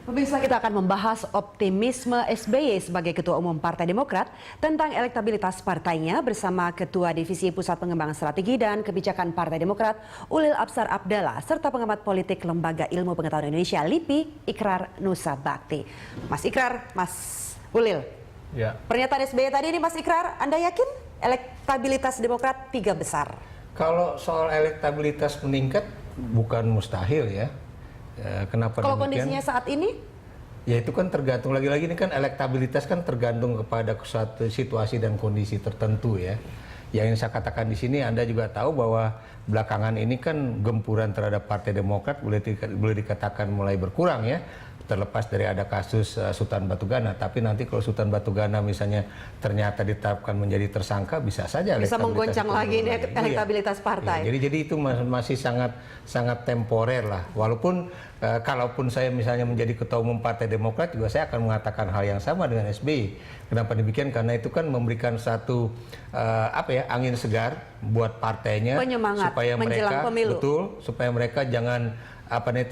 Pemirsa, kita akan membahas optimisme SBY sebagai Ketua Umum Partai Demokrat tentang elektabilitas partainya bersama Ketua Divisi Pusat Pengembangan Strategi dan Kebijakan Partai Demokrat Ulil Absar Abdallah serta pengamat politik Lembaga Ilmu Pengetahuan Indonesia LIPI Ikrar Nusa Bakti. Mas Ikrar, Mas Ulil. Ya. Pernyataan SBY tadi ini Mas Ikrar, Anda yakin elektabilitas Demokrat 3 besar? Kalau soal elektabilitas meningkat bukan mustahil ya. Kenapa Kalau demikian? kondisinya saat ini? Ya itu kan tergantung, lagi-lagi ini kan elektabilitas kan tergantung kepada suatu situasi dan kondisi tertentu ya. Yang ingin saya katakan di sini, Anda juga tahu bahwa belakangan ini kan gempuran terhadap Partai Demokrat boleh dikatakan mulai berkurang ya. Terlepas dari ada kasus Sultan Batu Gana, tapi nanti kalau Sultan Batu Gana misalnya ternyata ditetapkan menjadi tersangka, bisa saja bisa menggoncang lagi elektabilitas partai. Ya, jadi itu masih sangat temporer lah. Walaupun kalaupun saya misalnya menjadi Ketua Umum Partai Demokrat juga saya akan mengatakan hal yang sama dengan SBY. Kenapa demikian? Karena itu kan memberikan satu angin segar buat partainya, penyemangat supaya mereka pemilu. Betul, supaya mereka jangan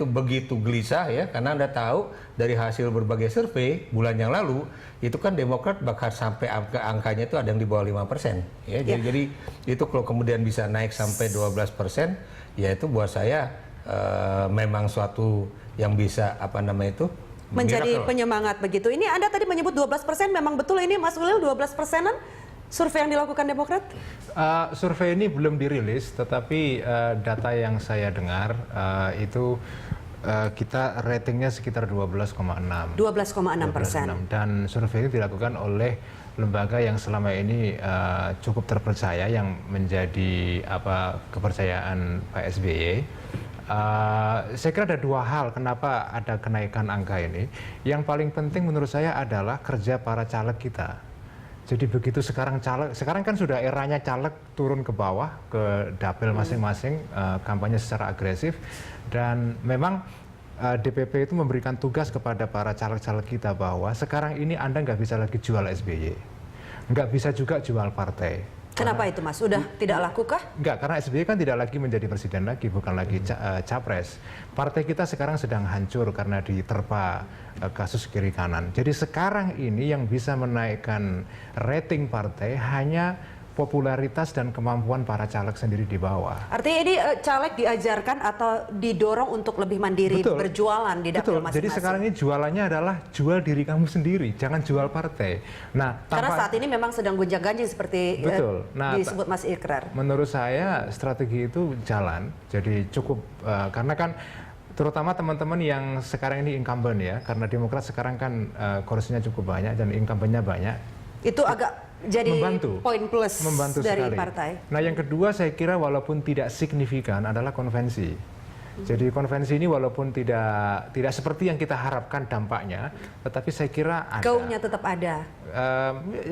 begitu gelisah ya, karena Anda tahu dari hasil berbagai survei bulan yang lalu itu kan Demokrat bakal sampai angkanya itu ada yang di bawah 5% ya. Jadi itu kalau kemudian bisa naik sampai 12%, ya itu buat saya memang suatu yang bisa menjadi penyemangat begitu. Ini Anda tadi menyebut 12%, memang betul ini Mas Ulil 12%-an survei yang dilakukan Demokrat? Survei ini belum dirilis, tetapi data yang saya dengar itu kita ratingnya sekitar 12,6%. 12,6%. Dan survei ini dilakukan oleh lembaga yang selama ini cukup terpercaya, yang menjadi kepercayaan Pak SBY. Saya kira ada dua hal kenapa ada kenaikan angka ini. Yang paling penting menurut saya adalah kerja para caleg kita. Jadi begitu sekarang kan sudah eranya caleg turun ke bawah, ke dapil masing-masing, kampanye secara agresif, dan memang DPP itu memberikan tugas kepada para caleg-caleg kita bahwa sekarang ini Anda nggak bisa lagi jual SBY, nggak bisa juga jual partai. Kenapa itu Mas? Sudah tidak laku kah? Enggak, karena SBY kan tidak lagi menjadi presiden lagi, bukan lagi capres. Partai kita sekarang sedang hancur karena diterpa kasus kiri kanan. Jadi sekarang ini yang bisa menaikkan rating partai hanya popularitas dan kemampuan para caleg sendiri di bawah. Artinya ini caleg diajarkan atau didorong untuk lebih mandiri, betul, berjualan di dapil masing-masing. Jadi sekarang ini jualannya adalah jual diri kamu sendiri, jangan jual partai. Nah, karena saat ini memang sedang gonjang-ganjing seperti disebut Mas Ikrar. Menurut saya strategi itu jalan, jadi cukup karena kan terutama teman-teman yang sekarang ini incumbent ya, karena Demokrat sekarang kan kursinya cukup banyak dan incumbentnya banyak. Itu agak jadi poin plus dari sekali. Partai. Nah, yang kedua saya kira walaupun tidak signifikan adalah konvensi. Jadi konvensi ini walaupun tidak seperti yang kita harapkan dampaknya, tetapi saya kira ada. Gaungnya tetap ada.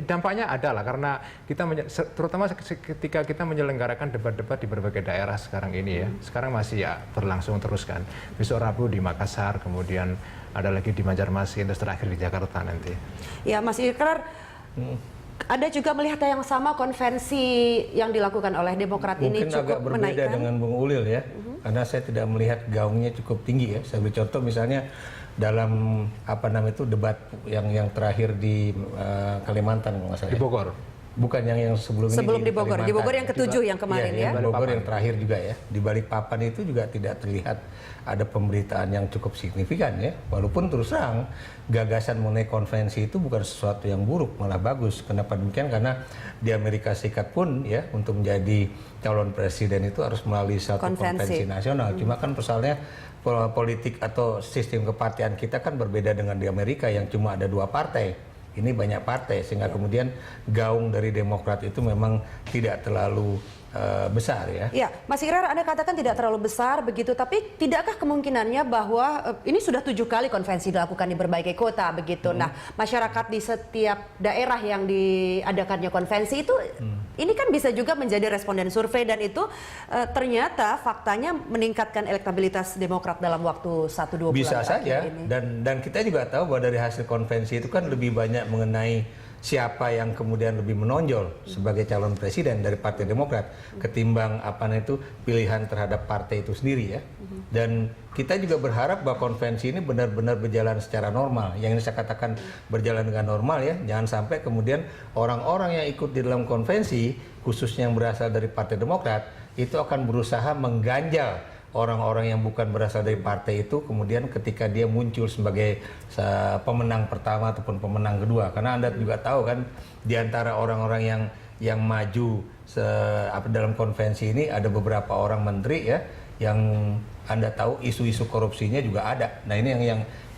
Dampaknya ada lah, karena kita terutama ketika kita menyelenggarakan debat-debat di berbagai daerah sekarang ini ya. Sekarang masih berlangsung terus kan. Besok Rabu di Makassar, kemudian ada lagi di Banjarmasin, terus terakhir di Jakarta nanti. Ya, Mas Ikrar, Anda juga melihat yang sama konvensi yang dilakukan oleh Demokrat ini cukup agak berbeda menaikkan? Dengan Bung Ulil ya, karena saya tidak melihat gaungnya cukup tinggi ya. Saya beri contoh misalnya dalam debat yang terakhir di Kalimantan, kalau nggak salah. Di Bogor. Bukan yang sebelum ini di Bogor. Di Bogor yang ke-7 yang kemarin ya. Di Bogor yang terakhir juga ya. Di Balikpapan itu juga tidak terlihat ada pemberitaan yang cukup signifikan ya. Walaupun terus terang gagasan mengenai konvensi itu bukan sesuatu yang buruk, malah bagus. Kenapa demikian? Karena di Amerika Serikat pun ya, untuk menjadi calon presiden itu harus melalui satu konvensi nasional. Cuma kan persoalannya politik atau sistem kepartian kita kan berbeda dengan di Amerika yang cuma ada 2 partai. Ini banyak partai, sehingga kemudian gaung dari Demokrat itu memang tidak terlalu besar ya. Ya, Mas Ikrar, Anda katakan tidak terlalu besar begitu, tapi tidakkah kemungkinannya bahwa ini sudah 7 kali konvensi dilakukan di berbagai kota begitu. Nah, masyarakat di setiap daerah yang diadakannya konvensi itu, ini kan bisa juga menjadi responden survei, dan itu ternyata faktanya meningkatkan elektabilitas Demokrat dalam waktu 1-2 bulan bisa saja ini. Dan kita juga tahu bahwa dari hasil konvensi itu kan lebih banyak mengenai siapa yang kemudian lebih menonjol sebagai calon presiden dari Partai Demokrat ketimbang pilihan terhadap partai itu sendiri ya. Dan kita juga berharap bahwa konvensi ini benar-benar berjalan secara normal. Yang ini saya katakan berjalan dengan normal ya. Jangan sampai kemudian orang-orang yang ikut di dalam konvensi, khususnya yang berasal dari Partai Demokrat, itu akan berusaha mengganjal orang-orang yang bukan berasal dari partai itu kemudian ketika dia muncul sebagai pemenang pertama ataupun pemenang kedua. Karena Anda juga tahu kan di antara orang-orang yang maju dalam konvensi ini ada beberapa orang menteri ya yang Anda tahu isu-isu korupsinya juga ada. Nah, ini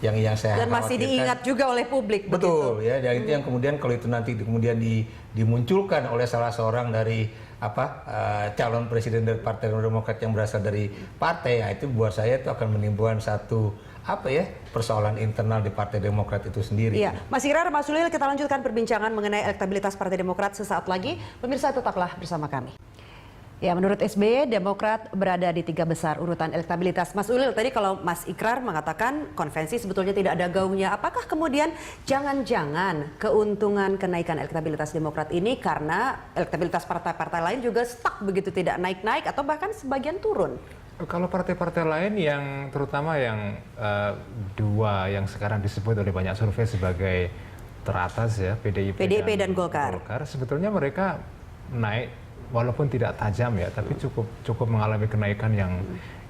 yang saya dan masih diingat juga oleh publik. Betul begitu. ya, dan itu yang kemudian kalau itu nanti kemudian dimunculkan oleh salah seorang dari calon presiden dari Partai Demokrat yang berasal dari partai, itu buat saya itu akan menimbulkan satu persoalan internal di Partai Demokrat itu sendiri. Iya, Mas Ikrar, Mas Ulil, kita lanjutkan perbincangan mengenai elektabilitas Partai Demokrat sesaat lagi. Pemirsa, tetaplah bersama kami. Ya, menurut SBY, Demokrat berada di 3 besar urutan elektabilitas. Mas Ulil, tadi kalau Mas Ikrar mengatakan konvensi sebetulnya tidak ada gaungnya, apakah kemudian jangan-jangan keuntungan kenaikan elektabilitas Demokrat ini karena elektabilitas partai-partai lain juga stuck begitu, tidak naik-naik atau bahkan sebagian turun? Kalau partai-partai lain yang terutama yang dua yang sekarang disebut oleh banyak survei sebagai teratas ya, PDIP dan Golkar, sebetulnya mereka naik walaupun tidak tajam ya, tapi cukup mengalami kenaikan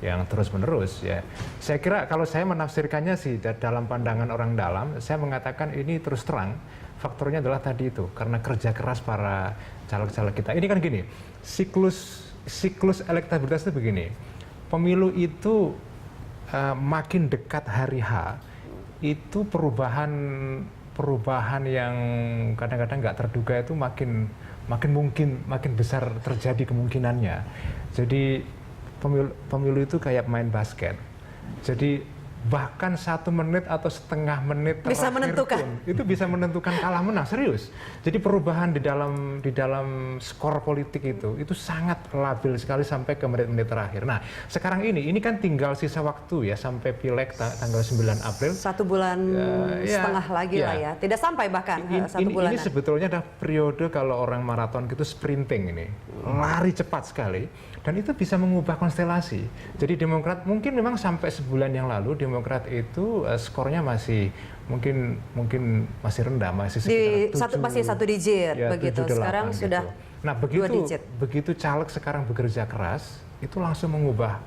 yang terus-menerus ya. Saya kira kalau saya menafsirkannya sih dalam pandangan orang dalam, saya mengatakan ini terus terang faktornya adalah tadi itu karena kerja keras para caleg-caleg kita. Ini kan gini, siklus elektabilitas itu begini. Pemilu itu makin dekat hari H, itu perubahan yang kadang-kadang nggak terduga itu makin besar terjadi kemungkinannya. Jadi pemilu itu kayak main basket. Jadi bahkan 1 menit atau setengah menit bisa menentukan. Itu bisa menentukan kalah menang, serius. Jadi perubahan di dalam skor politik itu sangat labil sekali sampai ke menit-menit terakhir. Nah, sekarang ini kan tinggal sisa waktu ya sampai Pileg tanggal 9 April. 1 bulan setengah lagi lah ya. Tidak sampai bahkan 1 bulan. Ini sebetulnya ada periode kalau orang maraton gitu sprinting ini. Lari cepat sekali. Dan itu bisa mengubah konstelasi. Jadi Demokrat mungkin memang sampai sebulan yang lalu Demokrat itu skornya mungkin masih rendah, masih sekitar masih 1 digit ya, begitu. 7, 8, sekarang gitu. sudah nah begitu caleg sekarang bekerja keras itu langsung mengubah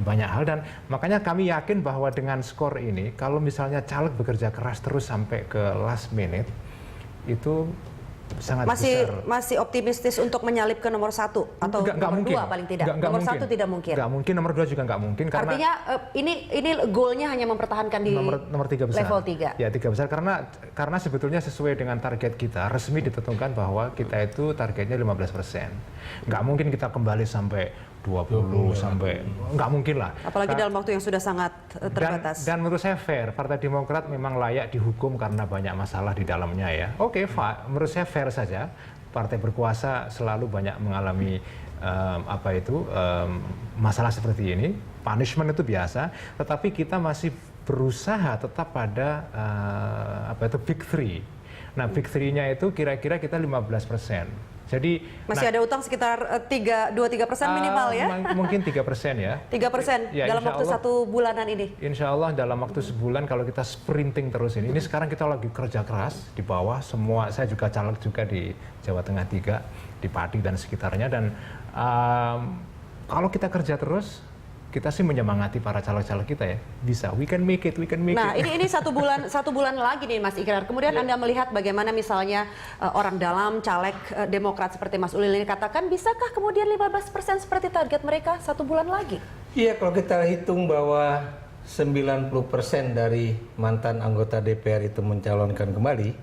banyak hal, dan makanya kami yakin bahwa dengan skor ini kalau misalnya caleg bekerja keras terus sampai ke last minute itu sangat besar. Masih optimistis untuk menyalip ke nomor 1 atau nomor 2 paling tidak. Nomor 1 tidak mungkin. Nggak mungkin, nomor 2 juga nggak mungkin. Karena artinya ini goalnya hanya mempertahankan di nomor 3 besar. Level 3. Ya 3 besar karena sebetulnya sesuai dengan target kita resmi ditentukan bahwa kita itu targetnya 15%. Nggak mungkin kita kembali sampai 20 sampai nggak mungkin lah. Apalagi dalam waktu yang sudah sangat terbatas. Dan menurut saya fair, Partai Demokrat memang layak dihukum karena banyak masalah di dalamnya ya. Oke, menurut saya fair saja. Partai berkuasa selalu banyak mengalami masalah seperti ini. Punishment itu biasa, tetapi kita masih berusaha tetap pada big three. Nah, big three-nya itu kira-kira kita 15%. Jadi masih ada utang sekitar 2-3% minimal ya? Mungkin 3% ya. 3% ya, dalam waktu 1 bulanan ini? Insya Allah dalam waktu sebulan kalau kita sprinting terus ini sekarang kita lagi kerja keras di bawah semua, saya juga caleg juga di Jawa Tengah 3, di Pati dan sekitarnya, dan kalau kita kerja terus, kita sih menyemangati para caleg-caleg kita ya, bisa, we can make it. Nah, ini 1 bulan lagi nih Mas Ikrar. Kemudian Anda melihat bagaimana misalnya orang dalam caleg Demokrat seperti Mas Ulil ini katakan, bisakah kemudian 15% seperti target mereka 1 bulan lagi? Iya, kalau kita hitung bahwa 90% dari mantan anggota DPR itu mencalonkan kembali,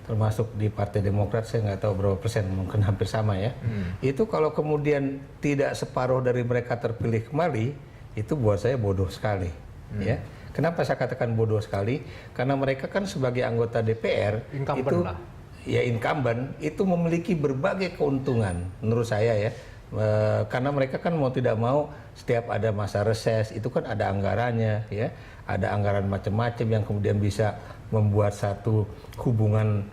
termasuk di Partai Demokrat, saya nggak tahu berapa persen, mungkin hampir sama ya. Itu kalau kemudian tidak separuh dari mereka terpilih kembali, itu buat saya bodoh sekali. Ya. Kenapa saya katakan bodoh sekali? Karena mereka kan sebagai anggota DPR incumbent itu memiliki berbagai keuntungan menurut saya ya. Karena mereka kan mau tidak mau setiap ada masa reses itu kan ada anggarannya ya, ada anggaran macam-macam yang kemudian bisa membuat satu hubungan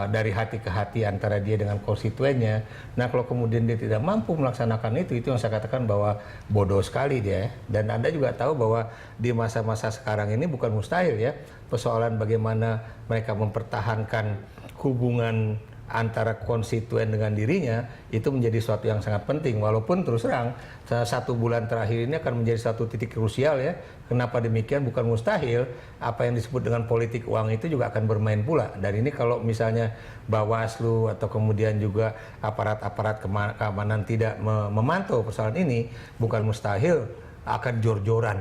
dari hati ke hati antara dia dengan konstituennya. Nah, kalau kemudian dia tidak mampu melaksanakan itu yang saya katakan bahwa bodoh sekali dia. Dan Anda juga tahu bahwa di masa-masa sekarang ini bukan mustahil ya, persoalan bagaimana mereka mempertahankan hubungan antara konstituen dengan dirinya itu menjadi suatu yang sangat penting, walaupun terus terang 1 bulan terakhir ini akan menjadi satu titik krusial ya. Kenapa demikian? Bukan mustahil apa yang disebut dengan politik uang itu juga akan bermain pula. Dan ini kalau misalnya Bawaslu atau kemudian juga aparat-aparat keamanan tidak memantau persoalan ini, bukan mustahil akan jor-joran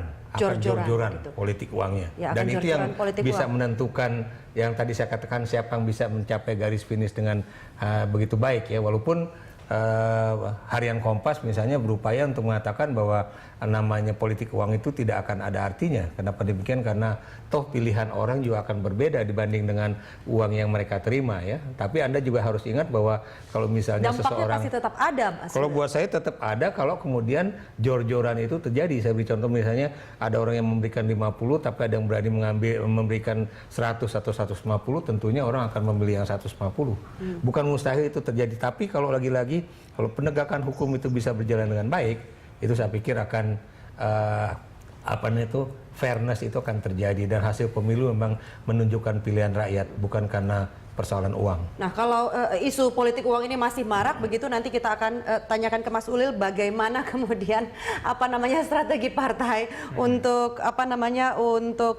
politik uangnya. Ya, dan itu yang bisa menentukan yang tadi saya katakan siapa yang bisa mencapai garis finish dengan begitu baik ya, walaupun Harian Kompas misalnya berupaya untuk mengatakan bahwa namanya politik uang itu tidak akan ada artinya. Kenapa demikian? Karena toh pilihan orang juga akan berbeda dibanding dengan uang yang mereka terima ya. Tapi Anda juga harus ingat bahwa kalau misalnya dampaknya seseorang pasti tetap ada. Kalau buat saya tetap ada kalau kemudian jor-joran itu terjadi. Saya beri contoh misalnya ada orang yang memberikan 50 tapi ada yang berani memberikan 100 atau 150, tentunya orang akan membeli yang 150. Bukan mustahil itu terjadi, tapi kalau lagi-lagi kalau penegakan hukum itu bisa berjalan dengan baik, itu saya pikir akan fairness itu akan terjadi dan hasil pemilu memang menunjukkan pilihan rakyat bukan karena persoalan uang. Nah, kalau isu politik uang ini masih marak begitu, nanti kita akan tanyakan ke Mas Ulil bagaimana kemudian strategi partai untuk untuk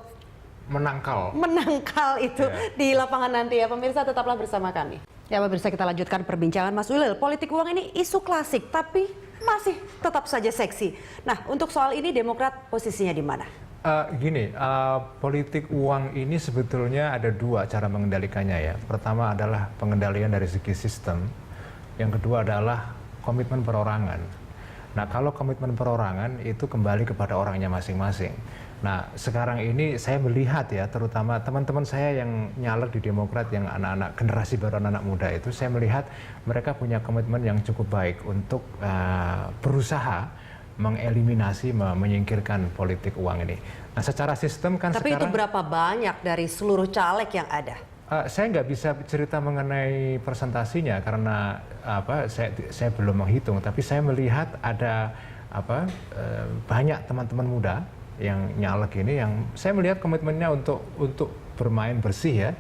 menangkal itu di lapangan nanti ya. Pemirsa tetaplah bersama kami. Ya, pemirsa, kita lanjutkan perbincangan Mas Ulil. Politik uang ini isu klasik tapi masih tetap saja seksi. Nah, untuk soal ini Demokrat posisinya di mana? Politik uang ini sebetulnya ada 2 cara mengendalikannya ya. Pertama adalah pengendalian dari segi sistem. Yang kedua adalah komitmen perorangan. Nah, kalau komitmen perorangan itu kembali kepada orangnya masing-masing. Nah, sekarang ini saya melihat ya, terutama teman-teman saya yang nyalek di Demokrat, yang anak-anak generasi baru, anak-anak muda itu, saya melihat mereka punya komitmen yang cukup baik untuk berusaha mengeliminasi, menyingkirkan politik uang ini. Nah, secara sistem kan tapi sekarang... itu berapa banyak dari seluruh caleg yang ada? Saya nggak bisa cerita mengenai persentasinya karena saya belum menghitung, tapi saya melihat ada banyak teman-teman muda yang nyalek ini yang saya melihat komitmennya untuk bermain bersih ya.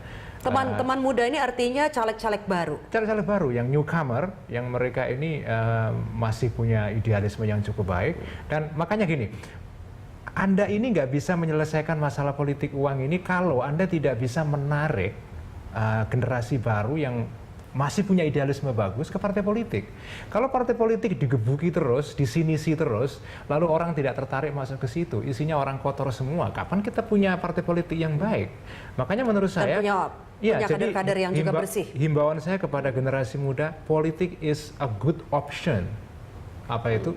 Teman-teman muda ini artinya caleg-caleg baru? Caleg-caleg baru, yang newcomer, yang mereka ini masih punya idealisme yang cukup baik. Dan makanya gini, Anda ini nggak bisa menyelesaikan masalah politik uang ini kalau Anda tidak bisa menarik generasi baru yang masih punya idealisme bagus ke partai politik. Kalau partai politik digebuki terus, disinisi terus, lalu orang tidak tertarik masuk ke situ, isinya orang kotor semua, kapan kita punya partai politik yang baik? Makanya menurut saya... punya kader-kader yang juga bersih. Himbauan saya kepada generasi muda, politik is a good option.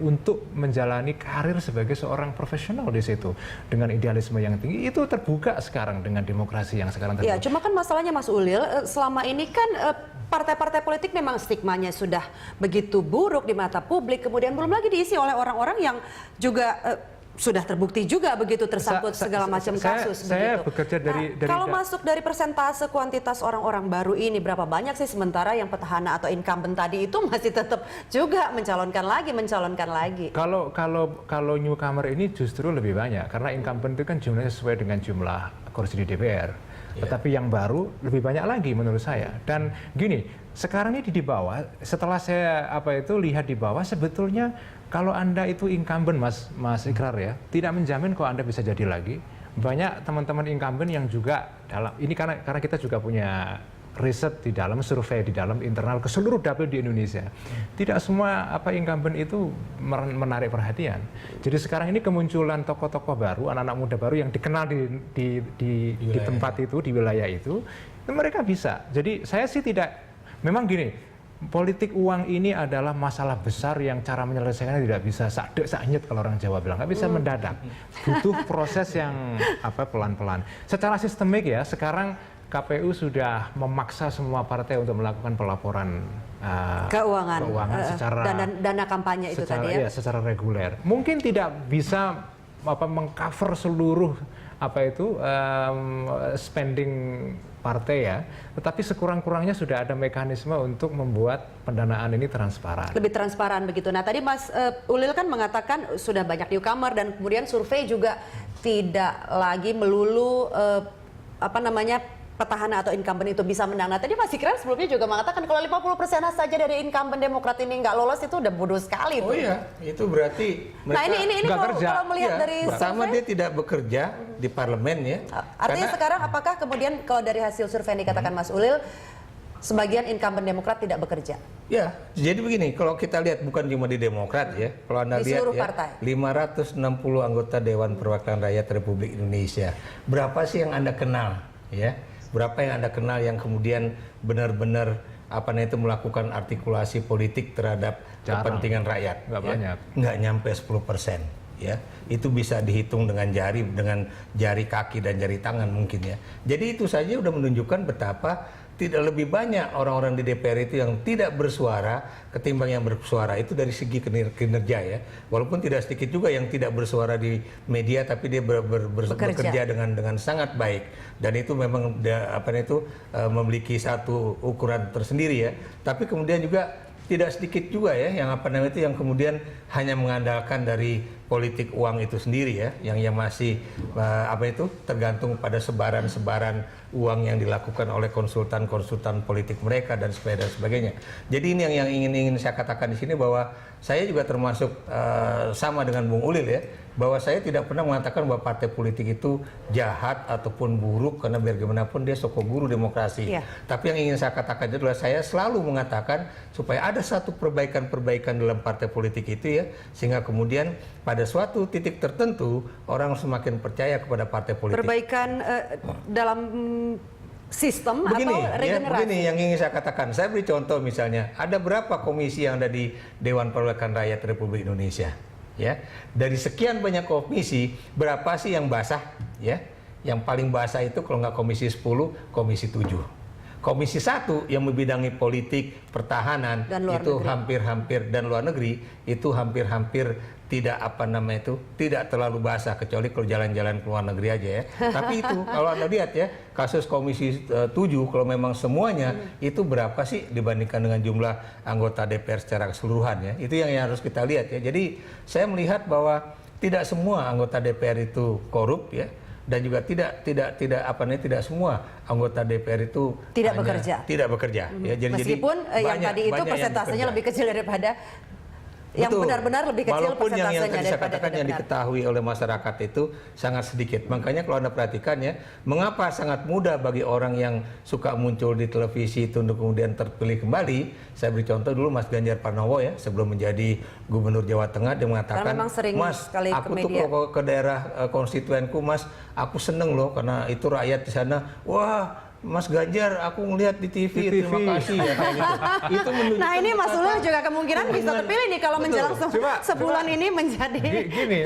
Untuk menjalani karir sebagai seorang profesional di situ dengan idealisme yang tinggi, itu terbuka sekarang dengan demokrasi yang sekarang terbuka. Ya, cuma kan masalahnya Mas Ulil, selama ini kan partai-partai politik memang stigmanya sudah begitu buruk di mata publik, kemudian belum lagi diisi oleh orang-orang yang juga sudah terbukti juga begitu tersangkut segala macam kasus. Saya bekerja dari kalau masuk dari persentase kuantitas orang-orang baru ini berapa banyak sih, sementara yang petahana atau incumbent tadi itu masih tetap juga mencalonkan lagi. Kalau newcomer ini justru lebih banyak karena incumbent itu kan jumlahnya sesuai dengan jumlah kursi di DPR. Tetapi yang baru lebih banyak lagi menurut saya. Dan gini, sekarang ini di bawah, setelah saya lihat di bawah, sebetulnya kalau Anda itu incumbent Mas Ikrar ya, tidak menjamin kok Anda bisa jadi lagi. Banyak teman-teman incumbent yang juga ini karena kita juga punya riset di dalam survei di dalam internal ke seluruh dapil di Indonesia. Tidak semua incumbent itu menarik perhatian. Jadi sekarang ini kemunculan tokoh-tokoh baru, anak-anak muda baru yang dikenal di tempat itu, di wilayah itu mereka bisa. Jadi saya sih memang gini, politik uang ini adalah masalah besar yang cara menyelesaikannya tidak bisa saknyet kalau orang Jawa bilang, nggak bisa mendadak. Butuh proses yang pelan-pelan. Secara sistemik ya, sekarang KPU sudah memaksa semua partai untuk melakukan pelaporan keuangan secara dana kampanye itu tadi ya. Secara reguler. Mungkin tidak bisa mengcover seluruh spending partai ya, tetapi sekurang-kurangnya sudah ada mekanisme untuk membuat pendanaan ini transparan. Lebih transparan begitu. Nah tadi Mas Ulil kan mengatakan sudah banyak newcomer dan kemudian survei juga tidak lagi melulu petahana atau incumbent itu bisa menang. Nah tadi Mas Ikrar sebelumnya juga mengatakan kalau 50% saja dari incumbent Demokrat ini nggak lolos itu udah bodoh sekali. Oh iya, itu berarti mereka ini kalau melihat dari pertama survei, dia tidak bekerja di parlemen ya. Artinya sekarang apakah kemudian kalau dari hasil survei yang dikatakan Mas Ulil, sebagian incumbent Demokrat tidak bekerja? Ya, jadi begini, kalau kita lihat bukan cuma di Demokrat ya, kalau Anda Di lihat seluruh ya, partai. 560 anggota Dewan Perwakilan Rakyat Republik Indonesia, berapa sih yang Anda kenal ya? Berapa yang Anda kenal yang kemudian benar-benar melakukan artikulasi politik terhadap kepentingan rakyat? Nggak ya? banyak. Nggak nyampe 10%. Ya, itu bisa dihitung dengan jari kaki dan jari tangan mungkin ya. Jadi itu saja udah menunjukkan betapa tidak lebih banyak orang-orang di DPR itu yang tidak bersuara ketimbang yang bersuara, itu dari segi kinerja ya. Walaupun tidak sedikit juga yang tidak bersuara di media tapi dia bekerja dengan sangat baik, dan itu memang memiliki satu ukuran tersendiri ya. Tapi kemudian juga tidak sedikit juga ya yang kemudian hanya mengandalkan dari politik uang itu sendiri ya, yang masih tergantung pada sebaran-sebaran uang yang dilakukan oleh konsultan-konsultan politik mereka dan sebagainya. Jadi ini yang ingin saya katakan di sini, bahwa saya juga termasuk sama dengan Bung Ulil ya, bahwa saya tidak pernah mengatakan bahwa partai politik itu jahat ataupun buruk, karena biar gimana pun dia soko guru demokrasi. Yeah. Tapi yang ingin saya katakan itu adalah saya selalu mengatakan supaya ada satu perbaikan-perbaikan dalam partai politik itu ya, sehingga kemudian pada suatu titik tertentu orang semakin percaya kepada partai politik. Perbaikan dalam sistem atau regenerasi? Begini yang ingin saya katakan. Saya beri contoh misalnya, ada berapa komisi yang ada di Dewan Perwakilan Rakyat Republik Indonesia? Ya, dari sekian banyak komisi, berapa sih yang basah? Ya, yang paling basah itu kalau nggak komisi 10, komisi 7. Komisi 1 yang membidangi politik, pertahanan dan itu hampir-hampir, dan luar negeri itu hampir-hampir tidak tidak terlalu basah, kecuali kalau jalan-jalan ke luar negeri aja ya. Tapi itu kalau Anda lihat ya, kasus komisi 7 kalau memang semuanya itu berapa sih dibandingkan dengan jumlah anggota DPR secara keseluruhan ya. Itu yang harus kita lihat ya. Jadi saya melihat bahwa tidak semua anggota DPR itu korup ya. Dan juga tidak semua anggota DPR itu tidak bekerja. Ya, meskipun yang tadi itu persentasenya lebih kecil daripada yang benar-benar lebih kecil. Walaupun persentasenya yang tadi saya katakan yang diketahui oleh masyarakat itu sangat sedikit. Makanya kalau Anda perhatikan ya, mengapa sangat mudah bagi orang yang suka muncul di televisi itu untuk kemudian terpilih kembali. Saya beri contoh dulu Mas Ganjar Pranowo ya, sebelum menjadi Gubernur Jawa Tengah, dia mengatakan, Mas, aku tuh ke daerah konstituenku, Mas, aku seneng loh karena itu rakyat di sana, wah, Mas Ganjar, aku ngelihat di TV, terima kasih ya. Itu nah ini Mas Ulil juga kemungkinan bisa terpilih nih kalau menjelang sebulan ini menjadi. Gini,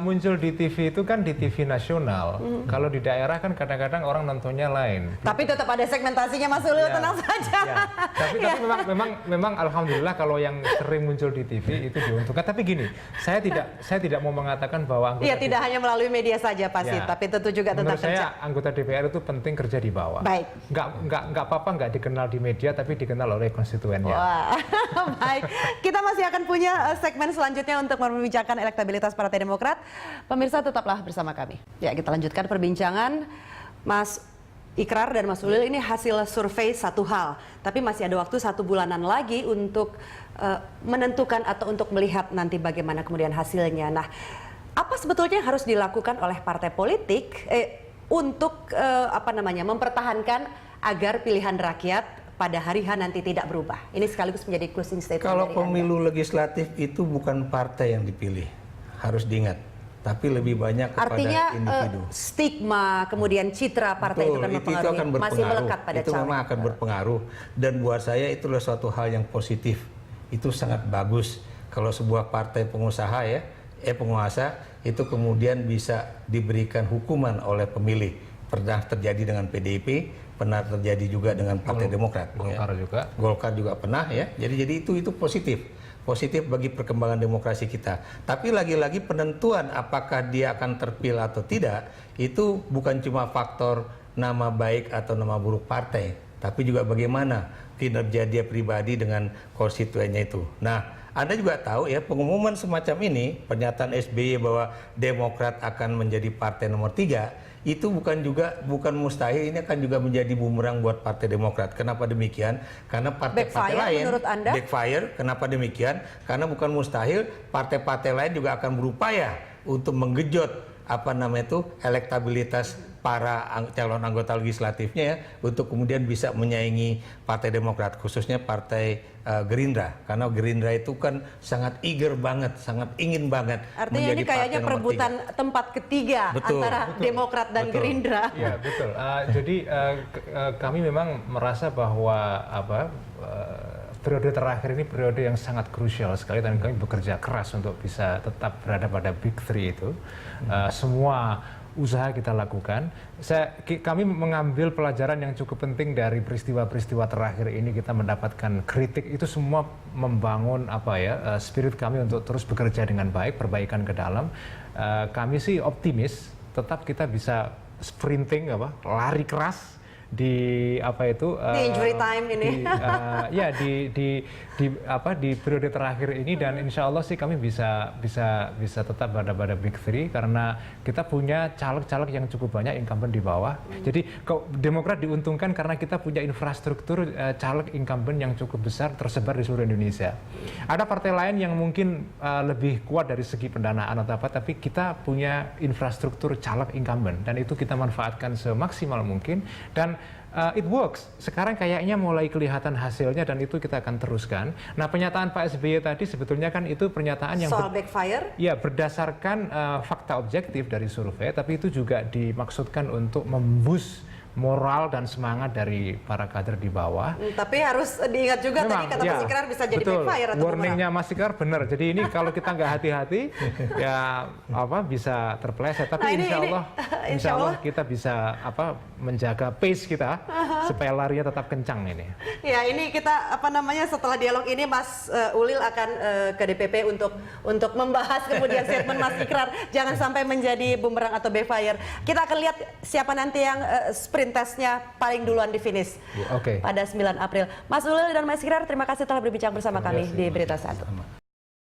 muncul di TV itu kan di TV nasional. Kalau di daerah kan kadang-kadang orang nontonnya lain. Tapi tetap ada segmentasinya Mas Ulil, tenang saja. Ya. Tapi memang alhamdulillah kalau yang sering muncul di TV itu diuntungkan. Tapi gini, saya tidak mau mengatakan bahwa anggota tidak hanya melalui media saja pasti, tapi tentu juga tentang kerja. Menurut saya anggota DPR itu penting kerja di bawah. Baik. Nggak apa-apa nggak dikenal di media, tapi dikenal oleh konstituennya. Wah, baik. Kita masih akan punya segmen selanjutnya untuk membicarakan elektabilitas Partai Demokrat. Pemirsa tetaplah bersama kami. Ya, kita lanjutkan perbincangan. Mas Ikrar dan Mas Ulil, ini hasil survei satu hal, tapi masih ada waktu 1 bulanan lagi untuk menentukan atau untuk melihat nanti bagaimana kemudian hasilnya. Nah, apa sebetulnya yang harus dilakukan oleh partai politik untuk mempertahankan agar pilihan rakyat pada hari H nanti tidak berubah? Ini sekaligus menjadi closing statement. Kalau pemilu legislatif itu bukan partai yang dipilih, harus diingat, tapi lebih banyak kepada individu. Stigma, kemudian citra partai itu kan mempengaruhi, masih melekat pada itu memang akan berpengaruh. Dan buat saya itu adalah suatu hal yang positif. Itu sangat bagus kalau sebuah partai pengusaha penguasa itu kemudian bisa diberikan hukuman oleh pemilih. Pernah terjadi dengan PDIP, pernah terjadi juga dengan Partai Demokrat. Golkar juga. Golkar juga pernah ya. Jadi itu positif. positif bagi perkembangan demokrasi kita. Tapi lagi-lagi penentuan apakah dia akan terpilih atau tidak itu bukan cuma faktor nama baik atau nama buruk partai, tapi juga bagaimana kinerja dia pribadi dengan konstituennya itu. Nah, Anda juga tahu ya, pengumuman semacam ini, pernyataan SBY bahwa Demokrat akan menjadi partai nomor 3, itu bukan mustahil, ini akan juga menjadi bumerang buat Partai Demokrat. Kenapa demikian? Karena partai-partai lain menurut Anda? backfire. Kenapa demikian? Karena bukan mustahil partai-partai lain juga akan berupaya untuk menggejot elektabilitas para calon anggota legislatifnya ya, untuk kemudian bisa menyaingi Partai Demokrat, khususnya Partai Gerindra, karena Gerindra itu kan sangat eager banget, sangat ingin banget. Artinya ini kayaknya perebutan tempat ketiga antara Demokrat dan Gerindra. Ya betul. Jadi kami memang merasa bahwa periode terakhir ini periode yang sangat krusial sekali, dan kami bekerja keras untuk bisa tetap berada pada Big Three itu. Semua usaha kita lakukan. Kami mengambil pelajaran yang cukup penting dari peristiwa-peristiwa terakhir ini. Kita mendapatkan kritik, itu semua membangun spirit kami untuk terus bekerja dengan baik, perbaikan ke dalam. Kami sih optimis, tetap kita bisa sprinting, lari keras di injury time ini. Di periode terakhir ini, dan insya Allah sih kami bisa tetap pada Big Three karena kita punya caleg-caleg yang cukup banyak, incumbent di bawah. Jadi Demokrat diuntungkan karena kita punya infrastruktur caleg incumbent yang cukup besar tersebar di seluruh Indonesia. Ada partai lain yang mungkin lebih kuat dari segi pendanaan atau apa, tapi kita punya infrastruktur caleg incumbent dan itu kita manfaatkan semaksimal mungkin, dan it works. Sekarang kayaknya mulai kelihatan hasilnya dan itu kita akan teruskan. Nah, pernyataan Pak SBY tadi sebetulnya kan itu pernyataan yang soal backfire? Ya, berdasarkan fakta objektif dari survei, tapi itu juga dimaksudkan untuk memboost moral dan semangat dari para kader di bawah. Tapi harus diingat juga tadi kata Mas Ikrar bisa jadi backfire atau warningnya Mas Ikrar benar. Jadi ini kalau kita nggak hati-hati ya bisa terpeleset. Tapi insya Allah kita bisa menjaga pace kita supaya larinya tetap kencang ini. Ya, ini kita setelah dialog ini Mas Ulil akan ke DPP untuk membahas kemudian statement Mas Ikrar jangan sampai menjadi bumerang atau backfire. Kita akan lihat siapa nanti yang sprint testnya paling duluan di finish pada 9 April. Mas Ulil dan Mas Ikrar, terima kasih telah berbincang bersama kami di Berita Satu.